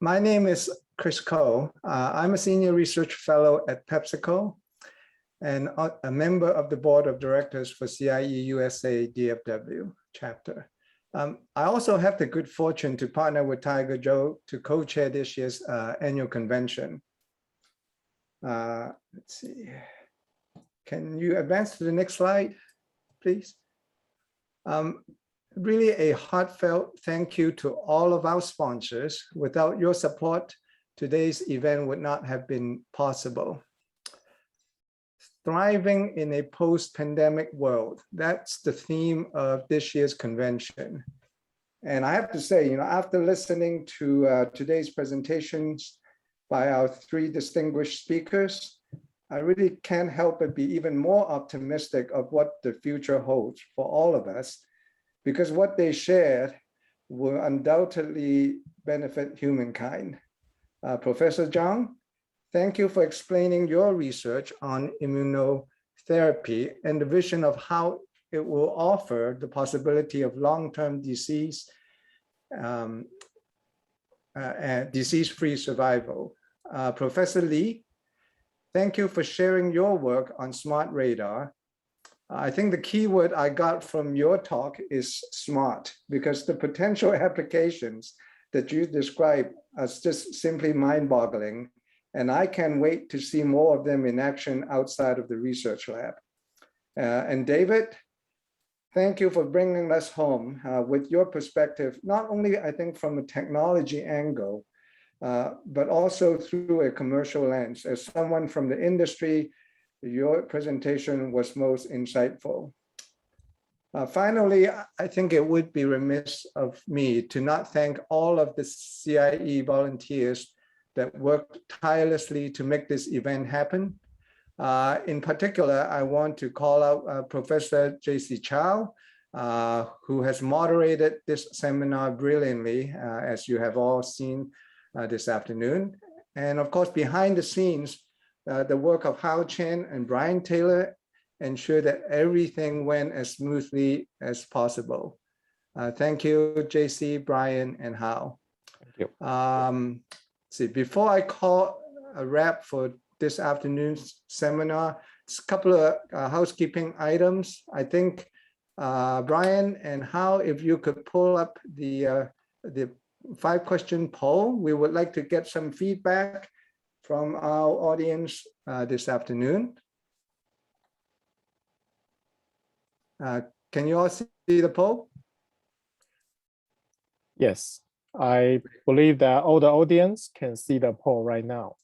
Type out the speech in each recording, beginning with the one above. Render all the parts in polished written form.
My name is Chris Koh. I'm a senior research fellow at PepsiCo and a member of the board of directors for CIE USA-DFW chapter. I also have the good fortune to partner with Tiger Joe to co-chair this year's annual convention. Let's see. Can you advance to the next slide, please? Really a heartfelt thank you to all of our sponsors. Without your support, today's event would not have been possible. Thriving in a post-pandemic world, that's the theme of this year's convention. And I have to say, after listening to today's presentations by our three distinguished speakers, I really can't help but be even more optimistic of what the future holds for all of us, because what they shared will undoubtedly benefit humankind. Professor Zhang, thank you for explaining your research on immunotherapy and the vision of how it will offer the possibility of long-term disease and disease-free survival. Professor Lee, thank you for sharing your work on smart radar. I think the key word I got from your talk is smart, because the potential applications that you describe are just simply mind-boggling. And I can't wait to see more of them in action outside of the research lab. And David, thank you for bringing us home with your perspective, not only I think from a technology angle, but also through a commercial lens. As someone from the industry, your presentation was most insightful. Finally, I think it would be remiss of me to not thank all of the CIE volunteers that worked tirelessly to make this event happen. In particular, I want to call out Professor J.C. Chow, who has moderated this seminar brilliantly, as you have all seen this afternoon. And of course, behind the scenes, the work of Hao Chen and Brian Taylor ensure that everything went as smoothly as possible. Thank you, JC, Brian, and Hao. Thank you. See, before I call a wrap for this afternoon's seminar, just a couple of housekeeping items. I think Brian and Hao, if you could pull up the 5-question poll, we would like to get some feedback from our audience this afternoon. Can you all see the poll? Yes, I believe that all the audience can see the poll right now.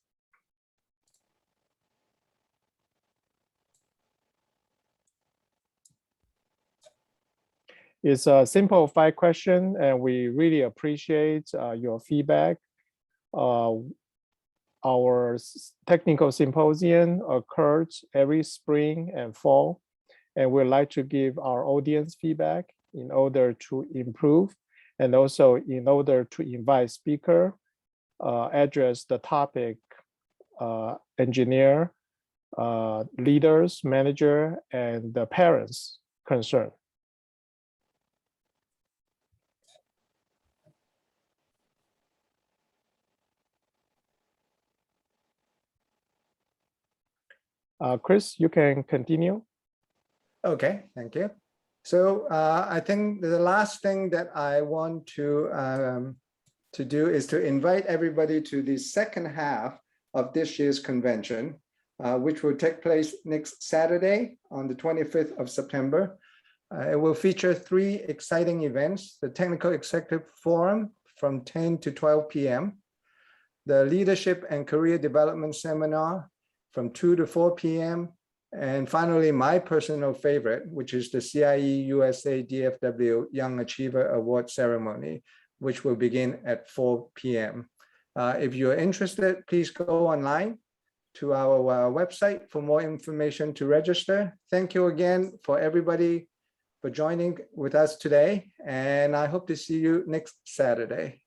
It's a simple 5-question, and we really appreciate your feedback. Our technical symposium occurs every spring and fall, and we'd like to give our audience feedback in order to improve, and also in order to invite speaker, address the topic, engineer, leaders, manager, and the parents concerned. Chris, you can continue. Okay, thank you. So I think the last thing that I want to do is to invite everybody to the second half of this year's convention, which will take place next Saturday on the 25th of September. It will feature 3 exciting events: the Technical Executive Forum from 10 to 12 p.m., the Leadership and Career Development Seminar from 2 to 4 p.m., and finally, my personal favorite, which is the CIE USA-DFW Young Achiever Award Ceremony, which will begin at 4 p.m. If you're interested, please go online to our website for more information to register. Thank you again for everybody for joining with us today, and I hope to see you next Saturday.